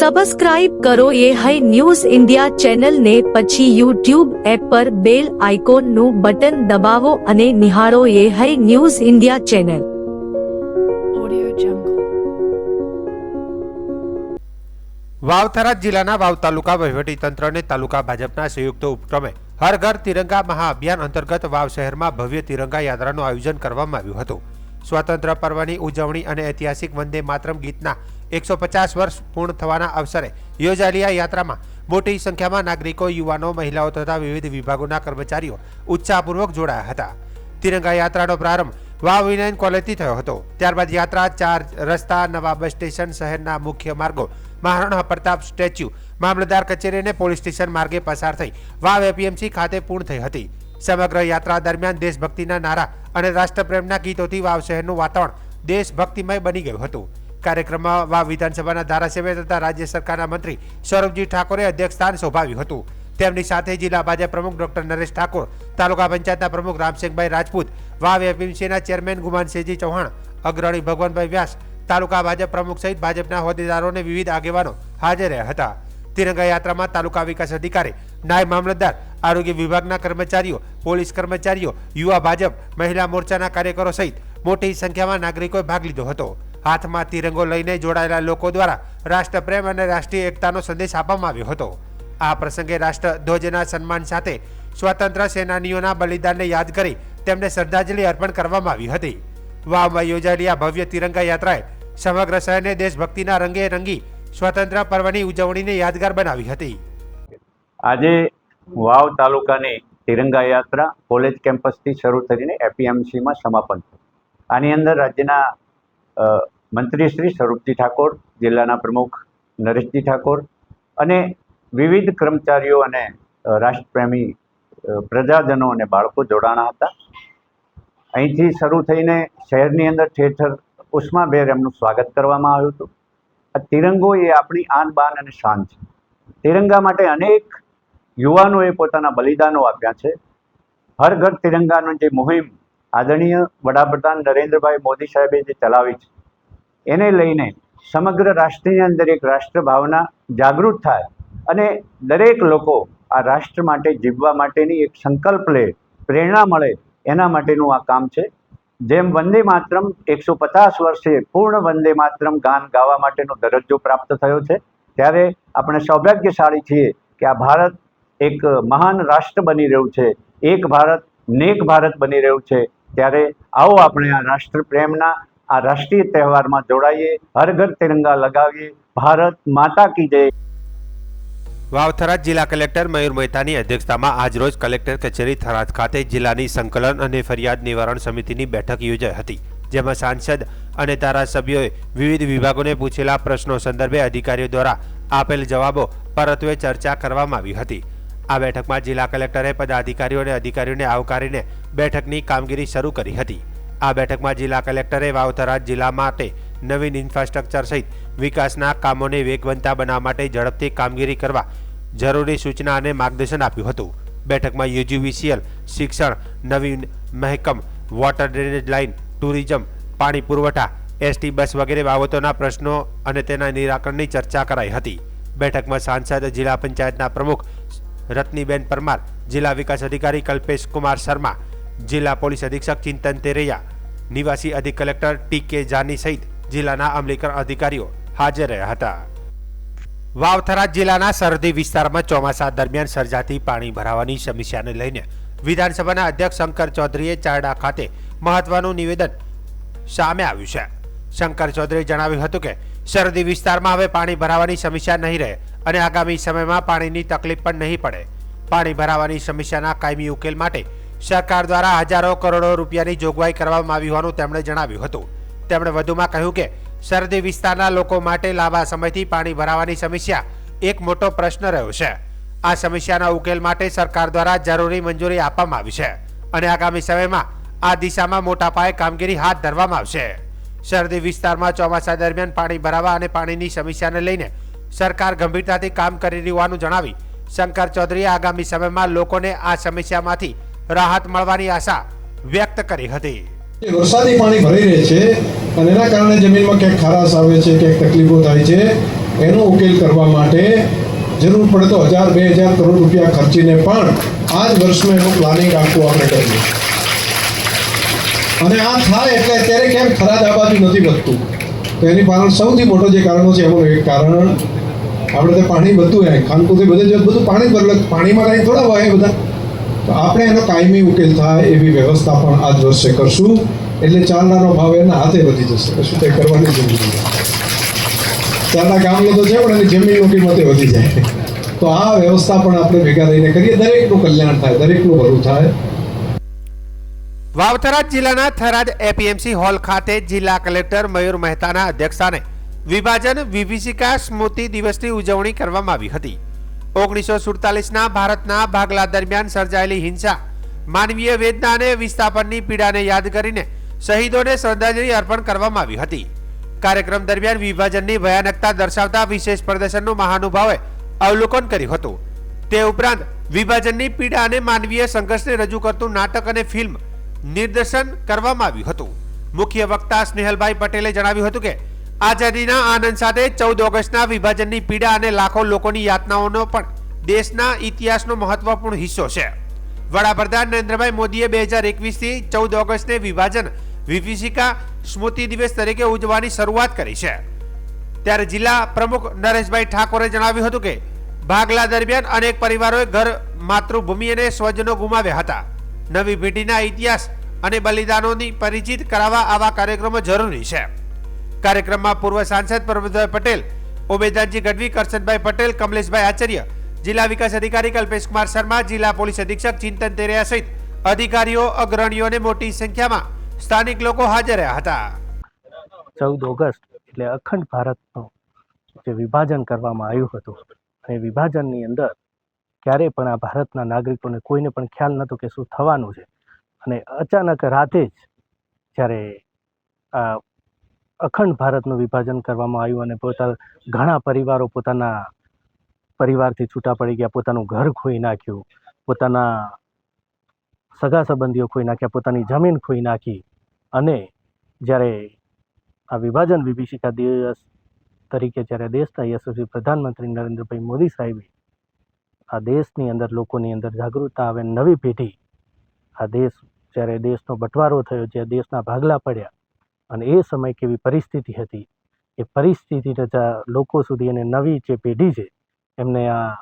Subscribe કરો એ high news India ચેનલને, પછી યુટ્યુબ એપ પર બેલ આઇકોનનું બટન દબાવો અને નિહાળો એ હાઈ ન્યૂઝ ઇન્ડિયા ચેનલ. વાવ-થરાદ જિલ્લાના વાવ તાલુકા વહીવટીતંત્ર અને તાલુકા ભાજપના સંયુક્ત ઉપક્રમે હર ઘર તિરંગા મહાઅભિયાન અંતર્ગત વાવ શહેરમાં ભવ્ય તિરંગા યાત્રાનું આયોજન કરવામાં આવ્યું હતું. સ્વાતંત્ર્ય પર્વની ઉજવણી અને ઐતિહાસિક વંદે માતરમ ગીતના 150 વર્ષ પૂર્ણ થવાના અવસરે યોજાયેલી આ યાત્રામાં મોટી સંખ્યામાં નાગરિકો, યુવાનો, મહિલાઓ તથા વિવિધ વિભાગોના કર્મચારીઓ ઉત્સાહપૂર્વક જોડાયા હતા. તિરંગા યાત્રાનો પ્રારંભ વાવ વિનયન કોલેજથી થયો હતો. ત્યારબાદ યાત્રા 4 રસ્તા, નવા બસ સ્ટેશન, શહેરના મુખ્ય માર્ગો, મહારાણા પ્રતાપ સ્ટેચ્યુ, મામલતદાર કચેરી અને પોલીસ સ્ટેશન માર્ગે પસાર થઈ વાવ એપીએમસી ખાતે પૂર્ણ થઈ હતી. સમગ્ર યાત્રા દરમિયાન દેશભક્તિના નારા અને રાષ્ટ્રપ્રેમના ગીતોથી વાવ શહેરનું વાતાવરણ દેશભક્તિમય બની ગયું હતું. કાર્યક્રમમાં વાવ વિધાનસભાના ધારાસભ્ય તથા રાજ્ય સરકારના મંત્રી સૌરભજી ઠાકોરે અધ્યક્ષસ્થાન શોભાવ્યું હતું. તેમની સાથે જિલ્લા ભાજપ પ્રમુખ ડોક્ટર નરેશ ઠાકોર, તાલુકા પંચાયતના પ્રમુખ રામસિંહભાઈ રાજપૂત, વાવ એપીએમસીના ચેરમેન ગુમાનસિંહજી ચૌહાણ, અગ્રણી ભગવાનભાઈ વ્યાસ, તાલુકા ભાજપ પ્રમુખ સહિત ભાજપના હોદ્દેદારો અને વિવિધ આગેવાનો હાજર રહ્યા હતા. તિરંગા યાત્રામાં તાલુકા વિકાસ અધિકારી, નાયબ મામલતદાર, આરોગ્ય વિભાગના કર્મચારીઓ, પોલીસ કર્મચારીઓ, યુવા ભાજપ, મહિલા મોરચાના કાર્યકરો સહિત મોટી સંખ્યામાં નાગરિકોએ ભાગ લીધો હતો. હાથમાં તિરંગો લઈને જોડાયેલા લોકો દ્વારા રાષ્ટ્રપ્રેમ અને રાષ્ટ્રીય એકતાનો સંદેશ આપવામાં આવ્યો હતો. આ પ્રસંગે રાષ્ટ્રધ્વજના સન્માન સાથે સ્વતંત્ર સેનાનીઓના બલિદાનને યાદ કરી તેમને શ્રદ્ધાંજલિ અર્પણ કરવામાં આવી હતી. વાવમાં યોજાયેલી આ ભવ્ય તિરંગા યાત્રાએ સમગ્ર શહેરને દેશભક્તિના રંગે રંગી સ્વતંત્ર પર્વની ઉજવણીને યાદગાર બનાવી હતી. આજે વાવ તાલુકાની તિરંગા યાત્રા કોલેજ કેમ્પસથી શરૂ થઈને એપીએમસીમાં સમાપન થયું. આની અંદર રાજ્યના મંત્રી શ્રી સૌરભજી ઠાકોર, જિલ્લાના પ્રમુખ નરેશજી ઠાકોર અને વિવિધ કર્મચારીઓ અને રાષ્ટ્રપ્રેમી પ્રજાજનો અને બાળકો જોડાણા હતા. અહીંથી શરૂ થઈને શહેરની અંદર ઠેર ઠેર ઉષ્માભેર એમનું સ્વાગત કરવામાં આવ્યું હતું. આ તિરંગો એ આપણી આન બાન અને શાન છે. તિરંગા માટે અનેક યુવાનોએ પોતાના બલિદાનો આપ્યા છે. હર ઘર તિરંગાનો જે મુહિમ આદરણીય વડાપ્રધાન નરેન્દ્રભાઈ મોદી સાહેબે જે ચલાવી છે, એને લઈને સમગ્ર રાષ્ટ્રની અંદર એક રાષ્ટ્ર ભાવના જાગૃત થાય અને દરેક લોકો આ રાષ્ટ્ર માટે જીવવા માટેની એક સંકલ્પ લે, પ્રેરણા મળે, એના માટેનું આ કામ છે. જેમ વંદે માતરમ 150 વર્ષે પૂર્ણ વંદે માતરમ ગાન ગાવા માટેનો દરજ્જો પ્રાપ્ત થયો છે, ત્યારે આપણે સૌભાગ્યશાળી છીએ કે આ ભારત એક મહાન રાષ્ટ્ર બની રહ્યું છે, એક ભારત નેક ભારત બની રહ્યું છે. ત્યારે આવો આપણે આ રાષ્ટ્ર પ્રેમના આ રાષ્ટ્રીય તહેવારમાં જોડાઈએ, હર ઘર તિરંગા લગાવીએ. ભારત માતા કી જય. વાવ-થરાદ જિલ્લા કલેક્ટર મયુર મહેતાની અધ્યક્ષતામાં આજરોજ કલેક્ટર કચેરી થરાદ ખાતે જિલ્લાની સંકલન અને ફરિયાદ નિવારણ સમિતિની બેઠક યોજાઈ હતી, જેમાં સાંસદ અને ધારાસભ્યોએ વિવિધ વિભાગોને પૂછેલા પ્રશ્નો સંદર્ભે અધિકારીઓ દ્વારા આપેલ જવાબો પરત્વે ચર્ચા કરવામાં આવી હતી. આ બેઠકમાં જિલ્લા કલેક્ટરે પદાધિકારીઓ અને અધિકારીઓને આવકારીને બેઠકની કામગીરી શરૂ કરી હતી. આ બેઠકમાં જિલ્લા કલેક્ટરે વાવ-થરાદ જિલ્લા માટે નવીન ઇન્ફ્રાસ્ટ્રક્ચર સહિત વિકાસના કામોને વેગવંતા બનાવવા માટે ઝડપથી કામગીરી કરવા જરૂરી સૂચના અને માર્ગદર્શન આપ્યું હતું. બેઠકમાં યુજીવીસીએલ, શિક્ષણ, નવીન મહેકમ, વોટર ડ્રેનેજ લાઇન, ટુરિઝમ, પાણી પુરવઠા, એસટી બસ વગેરે બાબતોના પ્રશ્નો અને તેના નિરાકરણની ચર્ચા કરાઈ હતી. બેઠકમાં સાંસદ, જિલ્લા પંચાયતના પ્રમુખ રત્નીબેન પરમાર, જિલ્લા વિકાસ અધિકારી કલ્પેશ કુમાર શર્મા, જિલ્લા પોલીસ અધિક્ષક ચિંતન તેરૈયા, નિવાસી અધિક કલેક્ટર ટી.કે. જાની સહિત જિલ્લાના અમલીકરણ અધિકારીઓ હાજર રહ્યા હતા. વાવ-થરાદ જિલ્લાના સરહદી વિસ્તારમાં ચોમાસા દરમિયાન સર્જાતી પાણી ભરાવાની સમસ્યાને લઈને વિધાનસભાના અધ્યક્ષ શંકર ચૌધરીએ ચારડા ખાતે મહત્વનું નિવેદન સામે આવ્યું છે. શંકર ચૌધરીએ જણાવ્યું હતું કે સરહદી વિસ્તારમાં હવે પાણી ભરાવાની સમસ્યા નહીં રહે અને આગામી સમયમાં પાણીની તકલીફ પણ નહીં પડે. પાણી ભરાવાની સમસ્યાના કાયમી ઉકેલ માટે સરકાર દ્વારા હજારો કરોડો રૂપિયાની જોગવાઈ કરવામાં આવી હોવાનું તેમણે જણાવ્યું હતું. તેમણે વધુમાં કહ્યું કે સરહદી વિસ્તારના લોકો માટે લાંબા સમયથી પાણી ભરાવાની સમસ્યા એક મોટો પ્રશ્ન રહ્યો છે. આ સમસ્યાના ઉકેલ માટે સરકાર દ્વારા જરૂરી મંજૂરી આપવામાં આવી છે અને આગામી સમયમાં આ દિશામાં મોટા પાયે કામગીરી હાથ ધરવામાં આવશે. સરહદી વિસ્તારમાં ચોમાસા દરમિયાન પાણી ભરાવા અને પાણીની સમસ્યાને લઈને સરકાર ગંભીરતાથી કામ કરી રહી હોવાનું જણાવી શંકર ચૌધરીએ આગામી સમયમાં લોકોને આ સમસ્યામાંથી રાહત મળવાની આશા વ્યક્ત કરી હતી. વરસાદી પાણી ભરાઈ રહે છે અને એના કારણે જમીનમાં ક્યાંક ખારાશ આવે છે, ક્યાંક તકલીફો થાય છે એનો ઉકેલ કરવા માટે જરૂર પડે તો 1000-2000 કરોડ રૂપિયા ખર્ચીને પણ આ જ વર્ષમાં એનું પ્લાનિંગ આખું આપણે કરીએ. અને આ થાય એટલે અત્યારે કેમ થરાદ આ બાજુ નથી વધતું, તો એની પાછળ સૌથી મોટો જે કારણો છે એનું એક કારણ આપણે તો પાણી બધું હોય ખાનપુરથી બધું પાણી જ બદલે, પાણીમાં કાંઈ થોડા હોય બધા, તો આપણે એનો કાયમી ઉકેલ થાય એવી વ્યવસ્થા પણ આ જ વર્ષે કરશું. એટલે ચારણાનો ભાવ એના હાથે વધી જશે, કશું તે કરવાની જરૂર નથી. ચારના ગામલો તો છે પણ એની જમીનની કિંમતે વધી જાય. તો આ વ્યવસ્થા પણ આપણે ભેગા રહીને કરીએ, દરેકનું કલ્યાણ થાય, દરેકનું ભલું થાય. વાવથરા જિલ્લાના થરાદ એપીએમસી હોલ ખાતે જિલ્લા કલેક્ટર મયુર મહેતાના અધ્યક્ષસ્થાને વિભાજન વિભીષિકા સ્મૃતિ દિવસની ઉજવણી કરવામાં આવી હતી. 1947ના ભારતના ભાગલા દરમિયાન સર્જાયેલી હિંસા, માનવીય વેદના અને વિસ્થાપનની પીડાને યાદ કરીને શહીદોને શ્રદ્ધાંજલિ અર્પણ કરવામાં આવી હતી. કાર્યક્રમ દરમિયાન વિભાજનની ભયાનકતા દર્શાવતા વિશેષ પ્રદર્શનનું મહાનુભાવે અવલોકન કર્યું હતું. તે ઉપરાંત વિભાજનની પીડા અને માનવીય સંઘર્ષને રજૂ કરતું નાટક અને ફિલ્મ નિદર્શન કરવામાં આવ્યું હતું. મુખ્ય વક્તા સ્નેહલભાઈ પટેલે જણાવ્યું હતું કે આઝાદીના આનંદ સાથે 14 ઓગસ્ટના વિભાજનની પીડા અને લાખો લોકોની યાતનાઓનો પણ દેશના ઇતિહાસનો મહત્વપૂર્ણ હિસ્સો છે. વડાપ્રધાન નરેન્દ્રભાઈ મોદીએ 2021થી 14 ઓગસ્ટને વિભાજન વિભીષિકા સ્મૃતિ દિવસ તરીકે ઉજવવાની શરૂઆત કરી છે. ત્યારે જિલ્લા પ્રમુખ નરેશભાઈ ઠાકોરે જણાવ્યું હતું કે ભાગલા દરમિયાન અનેક પરિવારોએ ઘર, માતૃભૂમિ અને સ્વજનો ગુમાવ્યા હતા. નવી પેઢીના ઇતિહાસ અને બલિદાનોની પરિચિત કરાવવા આવા કાર્યક્રમો જરૂરી છે. કાર્યક્રમમાં પૂર્વ સાંસદ પ્રમોદભાઈ પટેલ, ઉમેદનજી ગઢવી, કરશનભાઈ પટેલ, કમલેશભાઈ આચાર્ય, જિલ્લા વિકાસ અધિકારી કલ્પેશ કુમાર શર્મા, જિલ્લા પોલીસ અધિક્ષક ચિંતન તેરિયા સહિત અધિકારીઓ, અગ્રણીઓ અને મોટી સંખ્યામાં સ્થાનિક લોકો હાજર રહ્યા હતા. 14 ઓગસ્ટ એટલે અખંડ ભારતનું જે વિભાજન કરવામાં આવ્યું હતું, અને વિભાજનની અંદર ક્યારેય પણ આ ભારતના નાગરિકોને કોઈને પણ ખ્યાલ નહોતો કે શું થવાનું છે. અને અચાનક રાતે જ જ્યારે આ અખંડ ભારતનું વિભાજન કરવામાં આવ્યું અને ઘણા પરિવારો પોતાના પરિવારથી છૂટા પડી ગયા, પોતાનું ઘર ખોઈ નાખ્યું, પોતાના સગા સંબંધીઓ ખોઈ નાખ્યા, પોતાની જમીન ખોઈ નાખી. અને જ્યારે આ વિભાજન વિભીષિકા દિવસ તરીકે જ્યારે દેશના યશસ્વી પ્રધાનમંત્રી નરેન્દ્રભાઈ મોદી સાહેબે આ દેશની અંદર લોકોની અંદર જાગૃતતા આવે, નવી પેઢી આ દેશ જ્યારે દેશનો બંટવારો થયો, જ્યારે દેશના ભાગલા પડ્યા અને એ સમય કેવી પરિસ્થિતિ હતી, એ પરિસ્થિતિને લોકો સુધી અને નવી જે પેઢી છે એમને આ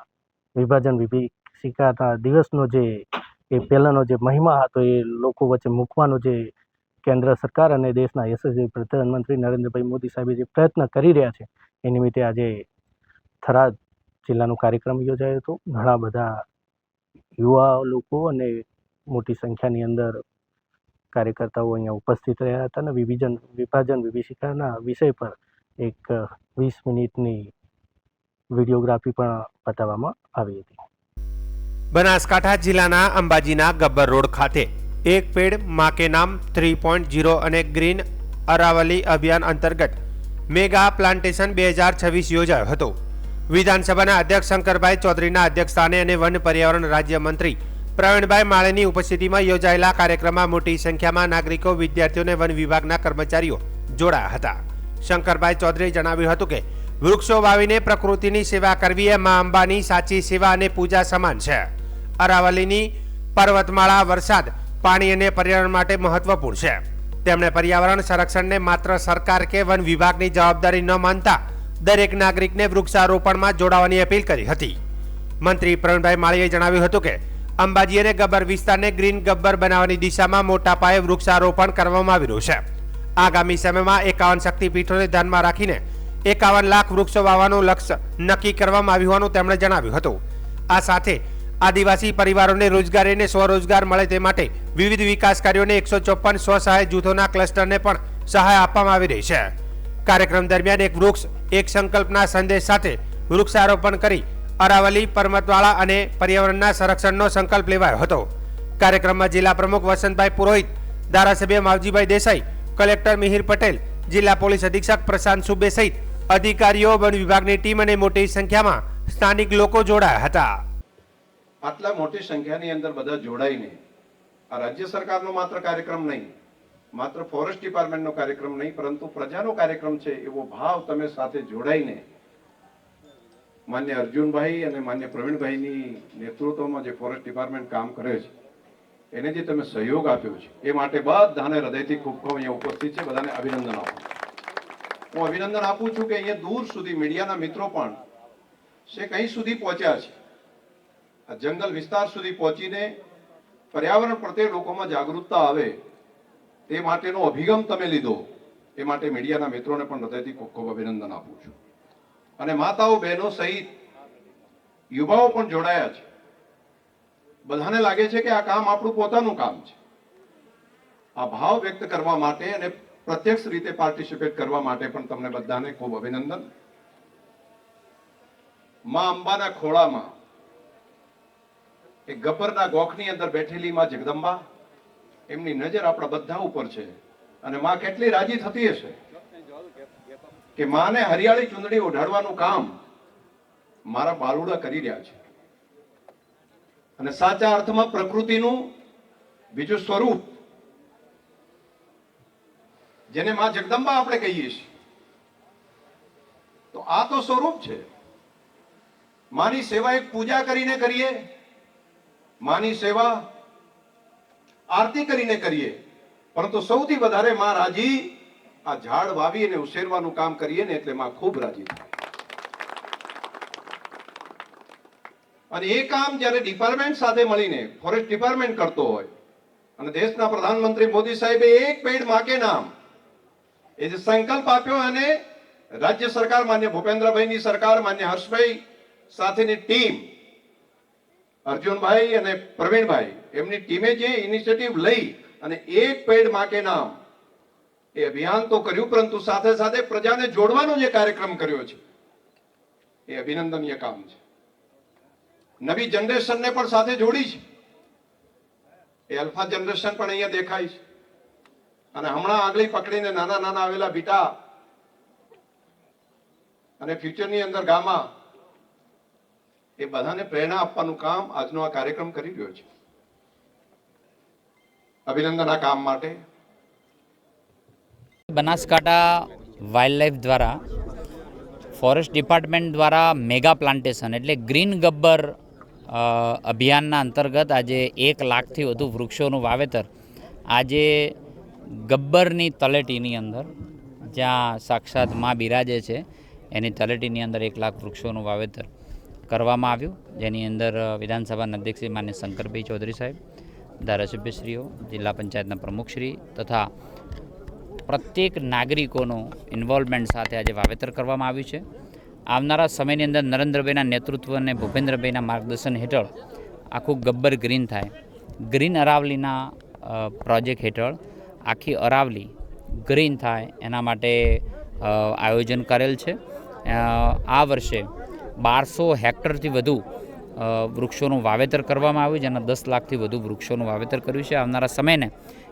વિભાજન વિભીષિકાના દિવસનો જે એ પહેલાંનો જે મહિમા હતો એ લોકો વચ્ચે મૂકવાનો જે કેન્દ્ર સરકાર અને દેશના યશસ્વી પ્રધાનમંત્રી નરેન્દ્રભાઈ મોદી સાહેબે જે પ્રયત્ન કરી રહ્યા છે એ નિમિત્તે આજે થરાદ જિલ્લાનો કાર્યક્રમ યોજાયો હતો. ઘણા બધા યુવા લોકો અને મોટી સંખ્યાની અંદર કાર્યકર્તાઓ અહીંયા ઉપસ્થિત રહ્યા હતા અને વિભાજન વિભીષિકાના વિષય પર એક 20 મિનિટની વિડીયોગ્રાફી પણ બતાવવામાં આવી હતી. બનાસકાંઠા જિલ્લાના અંબાજીના ગબ્બર રોડ ખાતે એક પેડ માં કે નામ 3.0 અને ગ્રીન અરાવલી અભિયાન અંતર્ગત મેગા પ્લાન્ટેશન 2026 યોજાયો હતો. વિધાનસભાના અધ્યક્ષ શંકરભાઈ ચૌધરીના અધ્યક્ષસ્થાને અને વન પર્યાવરણ રાજ્યમંત્રી પ્રવીણભાઈ માળેની ઉપસ્થિતિમાં યોજાયેલા કાર્યક્રમમાં મોટી સંખ્યામાં નાગરિકો, વિદ્યાર્થીઓ અને વન વિભાગના કર્મચારીઓ જોડાયા હતા. શંકરભાઈ ચૌધરીએ જણાવ્યું હતું કે વૃક્ષો વાવીને પ્રકૃતિની સેવા કરવી એ મા અંબાની સાચી સેવા અને પૂજા સમાન છે. અરાવલીની પર્વતમાળા વરસાદ, પાણી અને પર્યાવરણ માટે મહત્વપૂર્ણ છે. તેમણે પર્યાવરણ સંરક્ષણને માત્ર સરકાર કે વન વિભાગની જવાબદારી ન માનતા દરેક નાગરિકને વૃક્ષારોપણમાં જોડાવાની અપીલ કરી હતી. મંત્રી પ્રવીણભાઈ માળીએ જણાવ્યું હતું કે અંબાજી અને ગબ્બર વિસ્તારને ગ્રીન ગબ્બર બનાવવાની દિશામાં મોટા પાયે વૃક્ષારોપણ કરવામાં આવી રહ્યું છે. આગામી સમયમાં 51 શક્તિપીઠોને ધ્યાનમાં રાખીને 51 લાખ વૃક્ષો વાવવાનું લક્ષ્ય નક્કી કરવામાં આવ્યું હોવાનું તેમણે જણાવ્યું હતું. આ સાથે આદિવાસી પરિવારોને રોજગારી અને સ્વરોજગાર મળે તે માટે વિવિધ વિકાસ કાર્યોને 154 સ્વસહાય જૂથોના ક્લસ્ટરને પણ સહાય આપવામાં આવી રહી છે. કાર્યક્રમ દરમિયાન એક વૃક્ષ એક સંકલ્પના સંદેશ સાથે વૃક્ષારોપણ કરી અરાવલી પર્વતમાળા અને પર્યાવરણના સંરક્ષણનો સંકલ્પ લેવાયો હતો. કાર્યક્રમમાં જિલ્લા પ્રમુખ વસંતભાઈ પુરોહિત, ધારાસભ્ય માવજીભાઈ દેસાઈ, કલેક્ટર મિહિર પટેલ, જિલ્લા પોલીસ અધિક્ષક પ્રશાંત સુબે સહિત અધિકારીઓ, વન વિભાગની ટીમ અને મોટી સંખ્યામાં સ્થાનિક લોકો જોડાયા હતા. આટલા મોટી સંખ્યાની અંદર બધા જોડાઈને આ રાજ્ય સરકારનો માત્ર કાર્યક્રમ નહીં, માત્ર ફોરેસ્ટ ડિપાર્ટમેન્ટનો કાર્યક્રમ નહીં, પરંતુ પ્રજાનો કાર્યક્રમ છે એવો ભાવ તમે સાથે જોડાઈને માન્ય અર્જુનભાઈ અને માન્ય પ્રવીણભાઈની નેતૃત્વમાં જે ફોરેસ્ટ ડિપાર્ટમેન્ટ કામ કરે છે એને જે તમે સહયોગ આપ્યો છે એ માટે બધાને હૃદયથી ખૂબ ખૂબ અહીંયા ઉપસ્થિત છે, બધાને અભિનંદન આપું છું. હું અભિનંદન આપું છું કે અહીંયા દૂર સુધી મીડિયાના મિત્રો પણ છે કઈ સુધી પહોંચ્યા છે, આ જંગલ વિસ્તાર સુધી પહોંચીને પર્યાવરણ પ્રત્યે લોકોમાં જાગૃતતા આવે તે માટેનો અભિગમ તમે લીધો, એ માટે મીડિયાના મિત્રોને પણ હૃદયથી ખૂબ ખૂબ અભિનંદન આપું છું. અને માતાઓ બહેનો સહિત યુવાઓ પણ જોડાયા છે. બધાને લાગે છે કે આ કામ આપણું પોતાનું કામ છે. આ ભાવ વ્યક્ત કરવા માટે અને પ્રત્યક્ષ રીતે પાર્ટિસિપેટ કરવા માટે પણ તમને બધાને ખૂબ અભિનંદન. માં અંબાના ખોળામાં એક ગબ્બરના ગોખની અંદર બેઠેલી માં જગદંબા, એમની નજર આપણા બધા ઉપર છે. અને માં કેટલી રાજી થતી હશે કે માને હરિયાળી ચુંદડી ઓઢાડવાનું કામ મારા બાલુડા કરી રહ્યા છે. અને સાચા અર્થમાં પ્રકૃતિનું બીજું સ્વરૂપ જેને માં જગદંબા આપણે કહીએ છીએ, તો આ તો સ્વરૂપ છે. માની સેવા એક પૂજા કરીને કરીએ, માની સેવા આરતી કરીને કરીએ, પરંતુ સૌથી વધારે માં રાજી આ ઝાડ વાવી અને ઉછેરવાનું કામ કરીએ ને એટલે માં ખૂબ રાજી થાય. અને એ કામ જ્યારે ડિપાર્ટમેન્ટ સાથે મળીને ફોરેસ્ટ ડિપાર્ટમેન્ટ કરતો હોય અને દેશના પ્રધાનમંત્રી મોદી સાહેબે એક પેડ માં કે નામ એ જે સંકલ્પ આપ્યો અને રાજ્ય સરકાર માન્ય ભૂપેન્દ્રભાઈની સરકાર માન્ય હર્ષભાઈ સાથેની ટીમ અર્જુનભાઈ અને પ્રવીણભાઈ એમની ટીમે જે ઇનિશિયેટિવ લઈ અને એક પેડ માં કે નામ એ અભિયાન તો કર્યું, પરંતુ સાથે સાથે પ્રજાને જોડવાનો જે કાર્યક્રમ કર્યો છે એ અભિનંદનીય કામ છે. નવી જનરેશનને પણ સાથે જોડી છે. એ અલ્ફા જનરેશન પણ અહીંયા દેખાય છે. અને હમણાં આગળી પકડીને નાના નાના આવેલા બીટા અને ફ્યુચરની અંદર ગામા, એ બધાને પ્રેરણા આપવાનું કામ આજનો આ કાર્યક્રમ કરી રહ્યો છે. અભિનંદન આ કામ માટે. બનાસકાંઠા વાઇલ્ડલાઇફ દ્વારા ફોરેસ્ટ ડિપાર્ટમેન્ટ દ્વારા મેગા પ્લાન્ટેશન એટલે ગ્રીન ગબ્બર અભિયાનના અંતર્ગત આજે 1 લાખથી વધુ વૃક્ષોનું વાવેતર આજે ગબ્બરની તળેટીની અંદર, જ્યાં સાક્ષાત માં બિરાજે છે એની તળેટીની અંદર 1 લાખ વૃક્ષોનું વાવેતર કરવામાં આવ્યું, જેની અંદર વિધાનસભાના અધ્યક્ષ શ્રી માન્ય શંકરભાઈ ચૌધરી સાહેબ, ધારાસભ્યશ્રીઓ, જિલ્લા પંચાયતના પ્રમુખશ્રી તથા પ્રત્યેક નાગરિકોનું ઇન્વોલ્વમેન્ટ સાથે આજે વાવેતર કરવામાં આવ્યું છે. આવનારા સમયની અંદર નરેન્દ્રભાઈના નેતૃત્વ અને ભૂપેન્દ્રભાઈના માર્ગદર્શન હેઠળ આખું ગબ્બર ગ્રીન થાય. ગ્રીન અરાવલીના પ્રોજેક્ટ હેઠળ આખી અરાવલી ગ્રીન થાય એના માટે આયોજન કરેલ છે. આ વર્ષે 1200 હેક્ટરથી વધુ વૃક્ષોનું વાવેતર કરવામાં આવ્યું, જેના 10 લાખથી વધુ વૃક્ષોનું વાવેતર કર્યું છે. આવનારા સમયને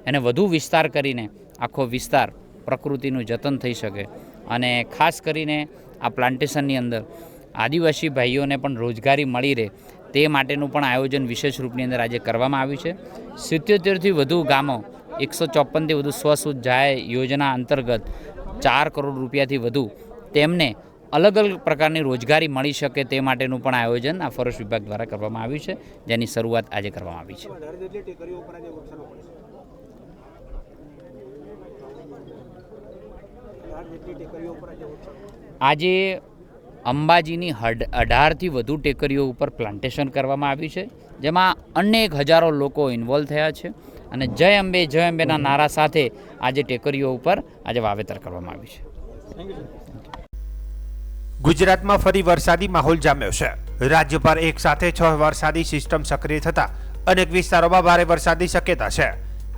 એને વધુ વિસ્તાર કરીને આખો વિસ્તાર પ્રકૃતિનું જતન થઈ શકે અને ખાસ કરીને આ પ્લાન્ટેશનની અંદર આદિવાસી ભાઈઓને પણ રોજગારી મળી રહે તે માટેનું પણ આયોજન વિશેષ રૂપની અંદર આજે કરવામાં આવ્યું છે. 77થી વધુ ગામો, 154થી વધુ સ્વસુજાય યોજના અંતર્ગત 4 કરોડ રૂપિયાથી વધુ તેમને અલગ અલગ પ્રકારની રોજગારી મળી શકે તે માટેનું પણ આયોજન આ ફોરેસ્ટ વિભાગ દ્વારા કરવામાં આવ્યું છે, જેની શરૂઆત આજે કરવામાં આવી છે. આજે અંબાજીની 18થી વધુ ટેકરીઓ ઉપર પ્લાન્ટેશન કરવામાં આવ્યું છે, જેમાં અનેક હજારો લોકો ઇન્વોલ્વ થયા છે અને જય અંબેના નારા સાથે આજે ટેકરીઓ ઉપર આજે વાવેતર કરવામાં આવ્યું છે. ગુજરાતમાં ફરી વરસાદી માહોલ જામ્યો છે. રાજ્ય પર એક સાથે 6 વરસાદી સિસ્ટમ સક્રિય થતા અનેક વિસ્તારોમાં ભારે વરસાદની શક્યતા છે.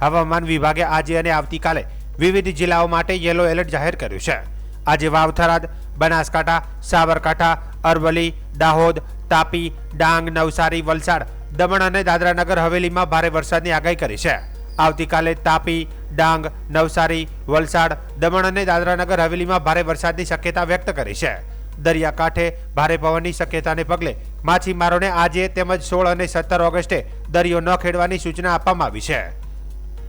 હવામાન વિભાગે આજે અને આવતીકાલે વિવિધ જિલ્લાઓ માટે યલો એલર્ટ જાહેર કર્યું છે. આજે વાવ-થરાદ, બનાસકાંઠા, સાબરકાંઠા, અરવલ્લી, દાહોદ, તાપી, ડાંગ, નવસારી, વલસાડ, દમણ અને દાદરાનગર હવેલીમાં ભારે વરસાદની આગાહી કરી છે. આવતીકાલે તાપી, ડાંગ, નવસારી, વલસાડ, દમણ અને દાદરાનગર હવેલીમાં ભારે વરસાદની શક્યતા વ્યક્ત કરી છે. દરિયાકાંઠે ભારે પવનની શક્યતાને પગલે માછીમારોને આજે તેમજ 16 અને 17 ઓગસ્ટે દરિયો ન ખેડવાની સૂચના આપવામાં આવી છે.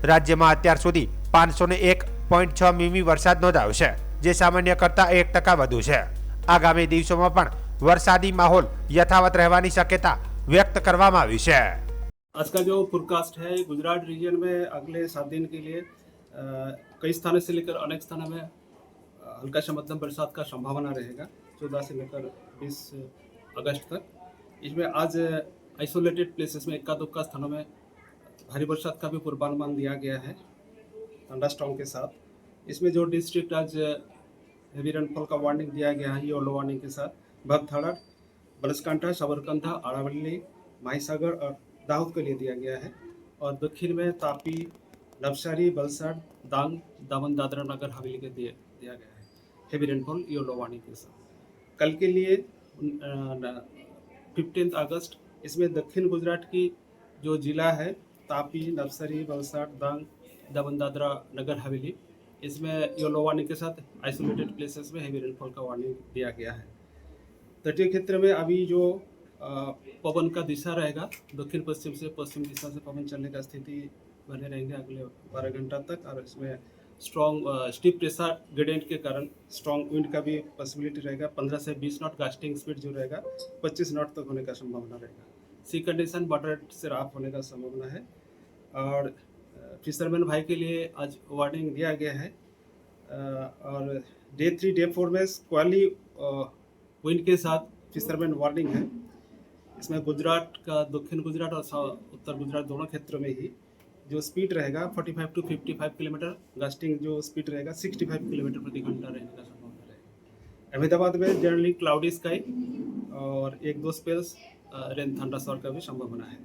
રાજ્યમાં અત્યાર સુધી 501.6 મીમી વરસાદ નોંધાયો છે, જે સામાન્ય કરતાં 1% વધુ છે. આગામી દિવસોમાં પણ વરસાદી માહોલ યથાવત રહેવાની શક્યતા વ્યક્ત કરવામાં આવી છે। आज का जो फोरकास्ट है गुजरात रीजन में अगले 7 दिन के लिए कई स्थानों से लेकर अनेक स्थानों में हल्का से मध्यम बरसात का संभावना रहेगा 14 से लेकर 20 अगस्त तक। इसमें आज आइसोलेटेड प्लेसेस में इक्का दुक्का स्थानों में भारी बरसात का भी पूर्वानुमान दिया गया है थंडरस्टॉर्म के साथ। इसमें जो डिस्ट्रिक्ट आज हेवी रेनफॉल का वार्निंग दिया गया है येलो वार्निंग के साथ भगथाड़ा, बनासकांठा, साबरकांठा, अरावली, माहीसागर और दाहोद के लिए दिया गया है। और दक्षिण में तापी, नवसारी, वलसाड़, डांग, दमन, दादरा नगर हवेली के दिया गया है हेवी रेनफॉल येलो वार्निंग के साथ। कल के लिए 15 अगस्त इसमें दक्षिण गुजरात की जो जिला है तापी, नवसारी, वलसाड़, डांग, दमन, दादरा नगर हवेली, इसमें येलो वार्निंग के साथ आइसोलेटेड प्लेसेस में हेवी रेनफॉल का वार्निंग दिया गया है। तटीय क्षेत्र में अभी जो पवन का दिशा रहेगा दक्षिण पश्चिम से पश्चिम दिशा से पवन चलने का स्थिति बने रहेंगे अगले 12 घंटा तक। और इसमें स्ट्रॉन्ग स्टीप प्रेशर ग्रेडियंट के कारण स्ट्रॉन्ग विंड का भी पॉसिबिलिटी रहेगा। 15 से 20 नॉट गास्टिंग स्पीड जो रहेगा 25 नॉट तक होने का संभावना रहेगा। सी कंडीशन मॉडरेट से राफ होने का संभावना है। और फिशरमैन भाई के लिए आज वार्निंग दिया गया है। और डे 3 डे 4 में स्क्वाली विंड के साथ फिशरमैन वार्निंग है। इसमें गुजरात का दक्षिण गुजरात और उत्तर गुजरात दोनों क्षेत्रों में ही जो स्पीड रहेगा 45 to 55 किलोमीटर, गास्टिंग जो स्पीड रहेगा 65 किलोमीटर प्रति घंटा रहने का संभावना रहेगा। अहमदाबाद में जनरली क्लाउडी स्काई और 1-2 स्पेल्स रेन थंडरस्टॉर्म का भी संभावना है।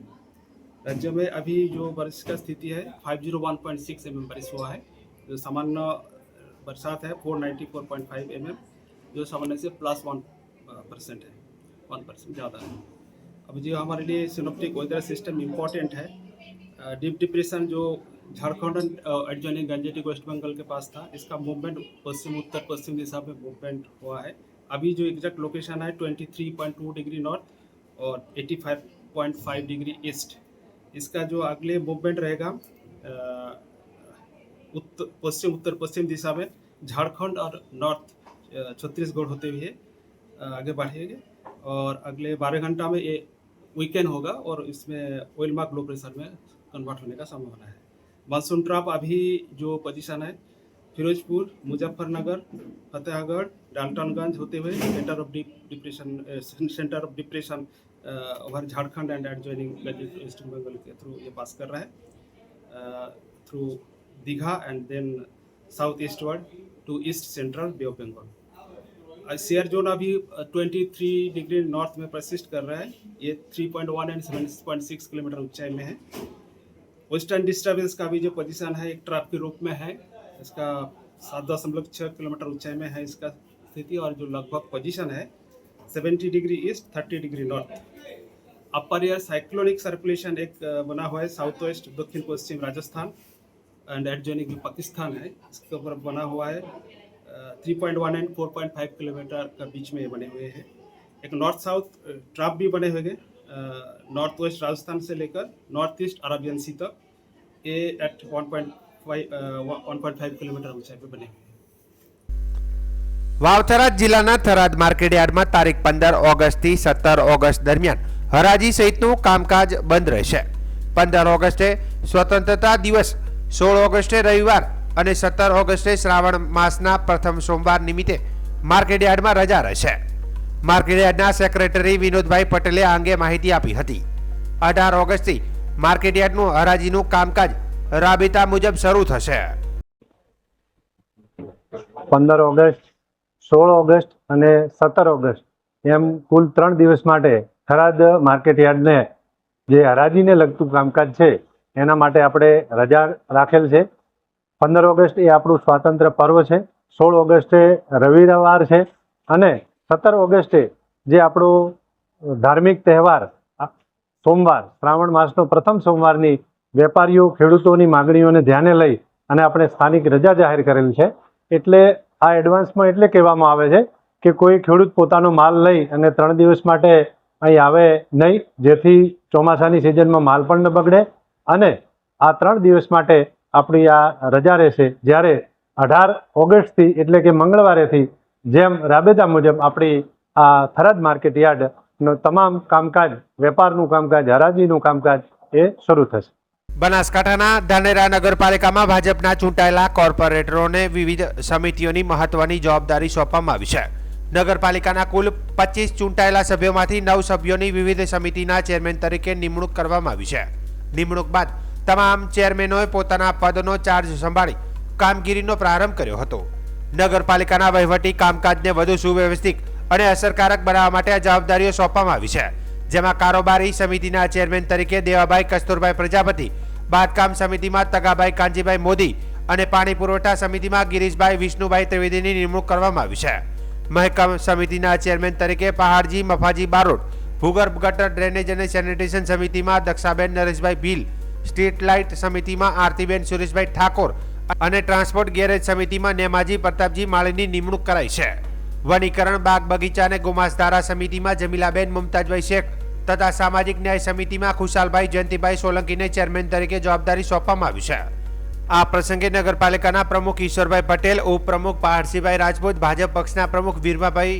राज्य में अभी जो बारिश का स्थिति है 501.6 mm बारिश हुआ है। जो सामान्य बरसात है 494.5 mm, जो सामान्य से +1% है, 1% ज़्यादा है। अब जो हमारे लिए सिनोप्टिक वेदर सिस्टम इम्पॉर्टेंट है। डीप डिप्रेशन जो झारखंड एडजॉइनिंग गंजेटिक वेस्ट बंगाल के पास था, इसका मूवमेंट पश्चिम उत्तर पश्चिम दिशा में मूवमेंट हुआ है। अभी जो एग्जैक्ट लोकेशन है 23.2 डिग्री नॉर्थ और 85.5 डिग्री ईस्ट। इसका जो अगले मूवमेंट रहेगा उत्तर पश्चिम दिशा में झारखंड और नॉर्थ छत्तीसगढ़ होते हुए आगे बढ़ेंगे। और अगले 12 घंटा में ये वीकेंड होगा और इसमें ऑयल मार्क लो प्रेशर में कन्वर्ट होने का संभावना है। मानसून ट्रफ अभी जो पोजीशन है फिरोजपुर, मुजफ्फरनगर, फतेहगढ़, डाल्टनगंज होते हुए centre of depression over Jharkhand and adjoining West Bengal के थ्रू ये पास कर रहा है through Digha and then south eastward to east central Bay of Bengal. Shear zone अभी 23 डिग्री नॉर्थ में परसिस्ट कर रहा है। ये 3.1 एंड 7.6 किलोमीटर ऊंचाई में है। वेस्टर्न डिस्टर्बेंस का भी जो पोजीशन है एक ट्रैप के रूप में है। इसका 7.6 किलोमीटर ऊंचाई में है इसका स्थिति। और जो लगभग पोजीशन है 70 डिग्री ईस्ट 30 डिग्री नॉर्थ। अपर एयर साइक्लोनिक सर्कुलेशन एक बना हुआ है साउथ वेस्ट दक्षिण पश्चिम राजस्थान एंड एडजॉइनिंग पाकिस्तान है, इसके ऊपर बना हुआ है 3.1 एंड 4.5 किलोमीटर का बीच में बने हुए हैं। एक नॉर्थ साउथ ट्रैप भी बने हुए हैं नॉर्थ वेस्ट राजस्थान से लेकर नॉर्थ ईस्ट अरेबियन सी तक, ये एट 1.5 किलोमीटर ऊंचाई पे बने हुए हैं। વાવથરા જિલ્લાના થરાદ માર્કેટ યાર્ડમાં તારીખ 15 ઓગસ્ટથી 17 ઓગસ્ટ દરમિયાન હરાજી સહિતનું કામકાજ બંધ રહેશે। 15 ઓગસ્ટે સ્વતંત્રતા દિવસ, 16 ઓગસ્ટે રવિવાર અને 17 ઓગસ્ટે શ્રાવણ માસના પ્રથમ સોમવાર નિમિત્તે માર્કેટ યાર્ડમાં રજા રહેશે। માર્કેટ યાર્ડના સેક્રેટરી વિનોદભાઈ પટેલે આ અંગે માહિતી આપી હતી। 18 ઓગસ્ટથી માર્કેટ યાર્ડનું હરાજીનું કામકાજ રાબેતા મુજબ શરૂ થશે। 15 ઓગસ્ટ, 16 ઓગસ્ટ અને 17 ઓગસ્ટ એમ કુલ 3 દિવસ માટે થરાદ માર્કેટ યાર્ડને જે હરાજીને લગતું કામકાજ છે એના માટે આપણે રજા રાખેલ છે। 15 ઓગસ્ટ એ આપણું સ્વાતંત્ર્ય પર્વ છે, 16 ઓગસ્ટે રવિવાર છે અને 17 ઓગસ્ટે જે આપણો ધાર્મિક તહેવાર સોમવાર શ્રાવણ માસનો પ્રથમ સોમવારની વેપારીઓ ખેડૂતોની માગણીઓને ધ્યાને લઈ અને આપણે સ્થાનિક રજા જાહેર કરેલ છે। એટલે આ એડવાન્સમાં એટલે કહેવામાં આવે છે કે કોઈ ખેડૂત પોતાનો માલ લઈ અને 3 દિવસ માટે અહીં આવે નહીં, જેથી ચોમાસાની સિઝનમાં માલ પણ ન બગડે અને આ 3 દિવસ માટે આપણી આ રજા રહેશે। જ્યારે 18 ઓગસ્ટથી એટલે કે મંગળવારેથી જેમ રાબેતા મુજબ આપણી આ થરાદ માર્કેટ યાર્ડનો તમામ કામકાજ, વેપારનું કામકાજ, હરાજીનું કામકાજ એ શરૂ થશે. બનાસકાંઠાના ધાનેરા નગરપાલિકામાં ભાજપના ચૂંટાયેલા કોર્પોરેટરોને વિવિધ સમિતિઓની મહત્વની જવાબદારી સોંપવામાં આવી છે. નગરપાલિકાના કુલ 25 ચૂંટાયેલા સભ્યોમાંથી 9 સભ્યોની વિવિધ સમિતિના ચેરમેન તરીકે નિમણૂક કરવામાં આવી છે. નિમણૂક બાદ તમામ ચેરમેનોએ પોતાના પદનો ચાર્જ સંભાળી કામગીરીનો પ્રારંભ કર્યો હતો. નગરપાલિકાના વહીવટી કામકાજને વધુ સુવ્યવસ્થિત અને અસરકારક બનાવવા માટે આ જવાબદારીઓ સોંપવામાં આવી છે, જેમાં કારોબારી સમિતિના ચેરમેન તરીકે દેવાભાઈ કસ્તુરભાઈ પ્રજાપતિ, બાંધકામ સમિતિમાં તગાભાઈ કાનજીભાઈ મોદી અને પાણી પુરવઠા સમિતિમાં ગિરીશભાઈ વિષ્ણુભાઈ ત્રિવેદીની નિમણૂક કરવામાં આવી છે. મહેકમ સમિતિના ચેરમેન તરીકે પહાડજી મફાજી બારોટ, ભૂગર્ભ ગટર ડ્રેનેજ અને સેનિટેશન સમિતિમાં દક્ષાબેન નરેશભાઈ ભીલ, સ્ટ્રીટ લાઇટ સમિતિમાં આરતીબેન સુરેશભાઈ ઠાકોર અને ટ્રાન્સપોર્ટ ગેરેજ સમિતિમાં નેમાજી પ્રતાપજી માળીની નિમણૂક કરાઈ છે. વનીકરણ, બાગ બગીચા અને ગુમાસધારા સમિતિમાં જમીલાબેન મુમતાજભાઈ શેખ તથા સામાજિક ન્યાય સમિતિમાં ખુશાલભાઈ જયંતિભાઈ સોલંકીને ચેરમેન તરીકે જવાબદારી સોંપવામાં આવી છે. આ પ્રસંગે નગરપાલિકાના પ્રમુખ ઈશ્વરભાઈ પટેલ, ઉપપ્રમુખ પહાડસિંહભાઈ રાજપૂત, ભાજપ પક્ષના પ્રમુખ વીરભાઈ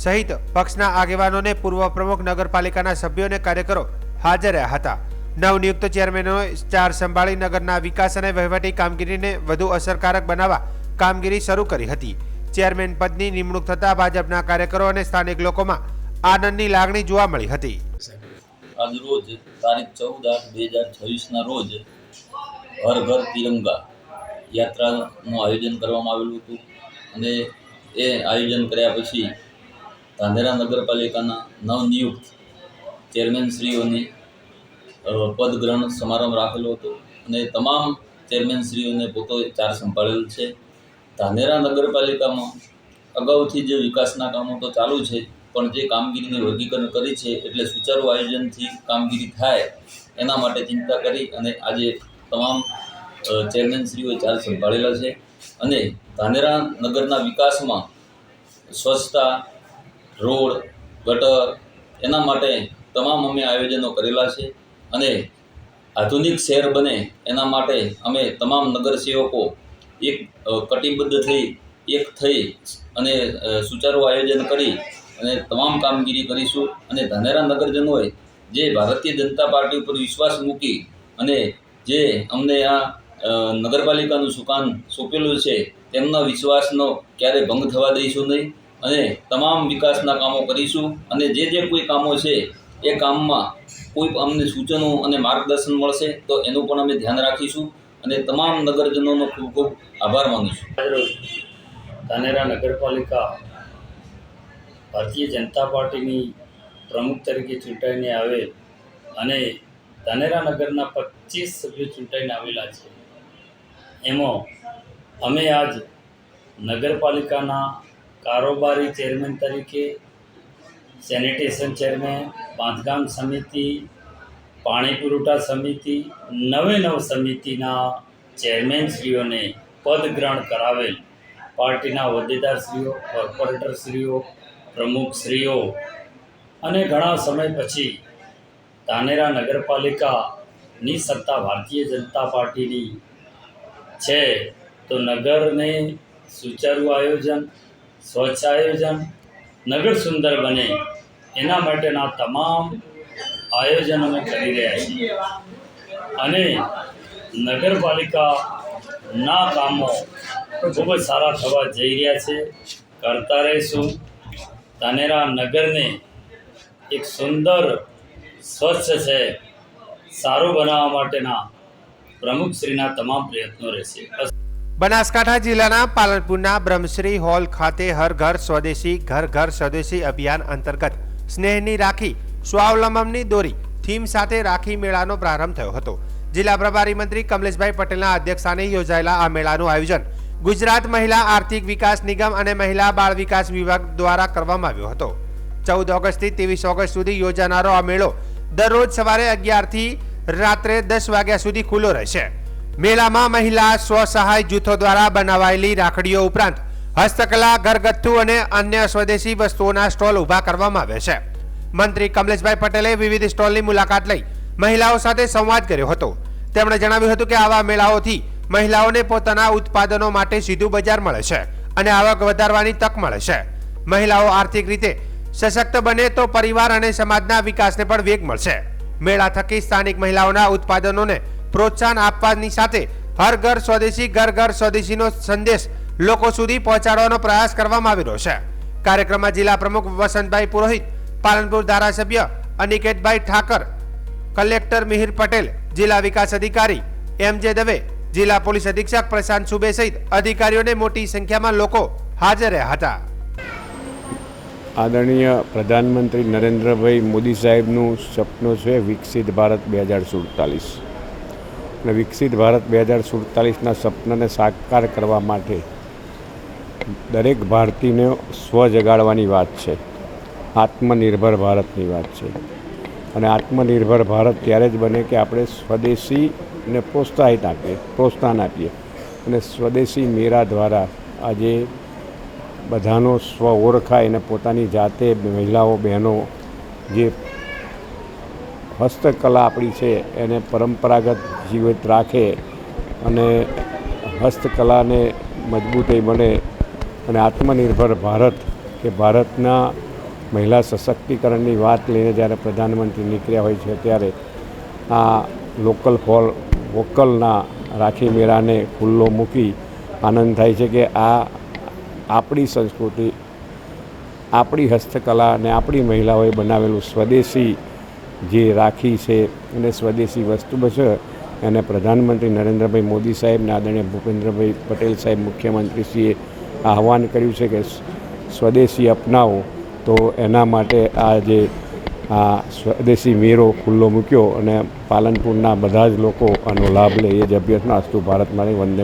સહિત પક્ષના આગેવાનોને પૂર્વ પ્રમુખ નગરપાલિકાના સભ્યો અને કાર્યકરો હાજર રહ્યા હતા. નવનિયુક્ત ચેરમેનોએ ચાર્જ સંભાળી નગરના વિકાસ અને વહીવટી કામગીરીને વધુ અસરકારક બનાવવા કામગીરી શરૂ કરી હતી. ચેરમેન પદની નિમણૂક થતા ભાજપના કાર્યકરો અને સ્થાનિક લોકોમાં આનંદની લાગણી જોવા મળી હતી. આજરોજ તારીખ 14/8/2026ના રોજ હર ઘર તિરંગા યાત્રાનું આયોજન કરવામાં આવેલું હતું અને એ આયોજન કર્યા પછી ધાનેરા નગરપાલિકાના નવનિયુક્ત ચેરમેનશ્રીઓની પદગ્રહણ સમારંભ રાખેલો હતો અને તમામ ચેરમેનશ્રીઓને પોતે ચાર્જ સંભાળેલ છે. ધાનેરા નગરપાલિકામાં અગાઉથી જે વિકાસના કામો તો ચાલુ છે, પણ જે કામગીરીનું વર્ગીકરણ કરી છે એટલે સુચારુ આયોજનથી કામગીરી થાય એના માટે ચિંતા કરી અને આજે તમામ ચેરમેનશ્રીઓએ ચાર્જ સંભાળેલા છે અને ધાનેરા નગરના વિકાસમાં સ્વચ્છતા, રોડ, ગટર એના માટે તમામ અમે આયોજનો કરેલા છે અને આધુનિક શહેર બને એના માટે અમે તમામ નગરસેવકો એક કટિબદ્ધ થઈ અને સુચારુ આયોજન કરી અને તમામ કામગીરી કરીશું. અને ધાનેરા નગરજનોએ જે ભારતીય જનતા પાર્ટી ઉપર વિશ્વાસ મૂકી અને જે અમને આ નગરપાલિકાનું સુકાન સોંપેલું છે તેમના વિશ્વાસનો ક્યારેય ભંગ થવા દઈશું નહીં અને તમામ વિકાસના કામો કરીશું. અને જે કોઈ કામો છે એ કામમાં કોઈ અમને સૂચનો અને માર્ગદર્શન મળશે તો એનું પણ અમે ધ્યાન રાખીશું અને તમામ નગરજનોનો ખૂબ ખૂબ આભાર માનું છું. ધાનેરા નગરપાલિકા ભારતીય જનતા પાર્ટીની પ્રમુખ તરીકે ચૂંટાઈને આવેલ અને ધાનેરા નગરના 25 સભ્યો ચૂંટાઈને આવેલા છે. એમાં અમે આજ નગરપાલિકાના કારોબારી ચેરમેન તરીકે, સેનિટેશન ચેરમેન, બાંધકામ સમિતિ, પાણી પુરવઠા સમિતિ, 9 સમિતિના ચેરમેનશ્રીઓને પદગ્રહણ કરાવેલ પાર્ટીના હોદ્દેદારશ્રીઓ, કોર્પોરેટરશ્રીઓ, પ્રમુખશ્રીઓ અને ઘણા સમય પછી ધાનેરા નગરપાલિકાની સત્તા ભારતીય જનતા પાર્ટીની છે તો નગરને સુચારુ આયોજન, સ્વચ્છ આયોજન, નગર સુંદર બને એના માટેના તમામ આયોજનો અમે કરી રહ્યા છીએ અને નગરપાલિકાના કામો ખૂબ જ સારા થવા જઈ રહ્યા છે, કરતા રહીશું. ધાનેરા નગરને એક સુંદર, સ્વચ્છ છે સારું બનાવવા માટેના પ્રમુખશ્રીના તમામ પ્રયત્નો રહેશે. બનાસકાંઠા જિલ્લાના પાલનપુરના બ્રહ્મશ્રી હોલ ખાતે હર ઘર સ્વદેશી ઘર ઘર સ્વદેશી અભિયાન અંતર્ગત સ્નેહની રાખી સ્વાવલંબનની દોરી થીમ સાથે રાખી મેળાનો પ્રારંભ થયો હતો. જિલ્લા પ્રભારી મંત્રી કમલેશભાઈ પટેલના અધ્યક્ષસ્થાને યોજાયેલા આ મેળાનું આયોજન ગુજરાત મહિલા આર્થિક વિકાસ નિગમ અને મહિલા બાળ વિકાસ વિભાગ દ્વારા કરવામાં આવ્યો હતો. 14 ઓગસ્ટથી 23 ઓગસ્ટ સુધી યોજાનારો આ મેળો દરરોજ સવારે 11 થી રાત્રે 10 વાગ્યા સુધી ખુલ્લો રહેશે. મેળામાં મહિલા સ્વસહાય જૂથો દ્વારા બનાવાયેલી રાખડીઓ ઉપરાંત હસ્તકલા, ઘરગથ્થુ અને અન્ય સ્વદેશી વસ્તુઓના સ્ટોલ ઊભા કરવામાં આવ્યા છે. મંત્રી કમલેશભાઈ પટેલે વિવિધ સ્ટોલની મુલાકાત લઈ મહિલાઓ સાથે સંવાદ કર્યો હતો. તેમણે જણાવ્યું હતું કે આવા મેળાઓથી મહિલાઓને પોતાના ઉત્પાદનો માટે સીધું બજાર મળે છે અને આવક વધારવાની તક મળે છે. મહિલાઓ આર્થિક રીતે સશક્ત બને તો પરિવાર અને સમાજના વિકાસને પણ વેગ મળશે. મેળા થકી સ્થાનિક મહિલાઓના ઉત્પાદનોને પ્રોત્સાહન આપવાની સાથે હર ઘર સ્વદેશી ઘર ઘર સ્વદેશીનો સંદેશ લોકો સુધી પહોંચાડવાનો પ્રયાસ કરવામાં આવી રહ્યો છે. કાર્યક્રમમાં જિલ્લા પ્રમુખ વસંતભાઈ પુરોહિત, પાલનપુર ધારાસભ્ય અનિકેતભાઈ ઠાકર, કલેક્ટર મિહિર પટેલ, જિલ્લા વિકાસ અધિકારી એમ.જે. દવે, જિલ્લા પોલીસ અધિક્ષક પ્રશાંત સુબે સહિત અધિકારીઓને મોટી સંખ્યામાં લોકો હાજર રહ્યા હતા. આદરણીય પ્રધાનમંત્રી નરેન્દ્રભાઈ મોદી સાહેબનું સપનું છે વિકસિત ભારત 2047 અને વિકસિત ભારત 2047ના સપનાને સાકાર કરવા માટે દરેક ભારતીયને સ્વ જગાડવાની વાત છે, આત્મનિર્ભર ભારતની વાત છે. અને આત્મનિર્ભર ભારત ત્યારે જ બને કે આપણે સ્વદેશીને પ્રોત્સાહન આપીએ અને સ્વદેશી મેળા દ્વારા આજે બધાનો સ્વ ઓળખાય અને પોતાની જાતે મહિલાઓ બહેનો જે હસ્તકલા આપણી છે એને પરંપરાગત જીવિત રાખે અને હસ્તકલાને મજબૂતાઈ બને અને આત્મનિર્ભર ભારત કે ભારતના મહિલા સશક્તિકરણની વાત લઈને જ્યારે પ્રધાનમંત્રી નીકળ્યા હોય છે ત્યારે આ લોકલ ફોર વોકલના રાખી મેળાને ખુલ્લો મૂકી આનંદ થાય છે કે આ આપણી સંસ્કૃતિ, આપણી હસ્તકલા અને આપણી મહિલાઓએ બનાવેલું સ્વદેશી જે રાખી છે અને સ્વદેશી વસ્તુ છે એને પ્રધાનમંત્રી નરેન્દ્રભાઈ મોદી સાહેબને આદરણીય ભૂપેન્દ્રભાઈ પટેલ સાહેબ મુખ્યમંત્રીશ્રીએ આહવાન કર્યું છે કે સ્વદેશી અપનાવો. તો એના માટે આજે આ સ્વદેશી મેળો ખુલ્લો મૂક્યો અને પાલનપુરના બધા જ લોકો આનો લાભ લે એ જ અભ્યર્થના. અસ્તુ ભારત મારી વંદે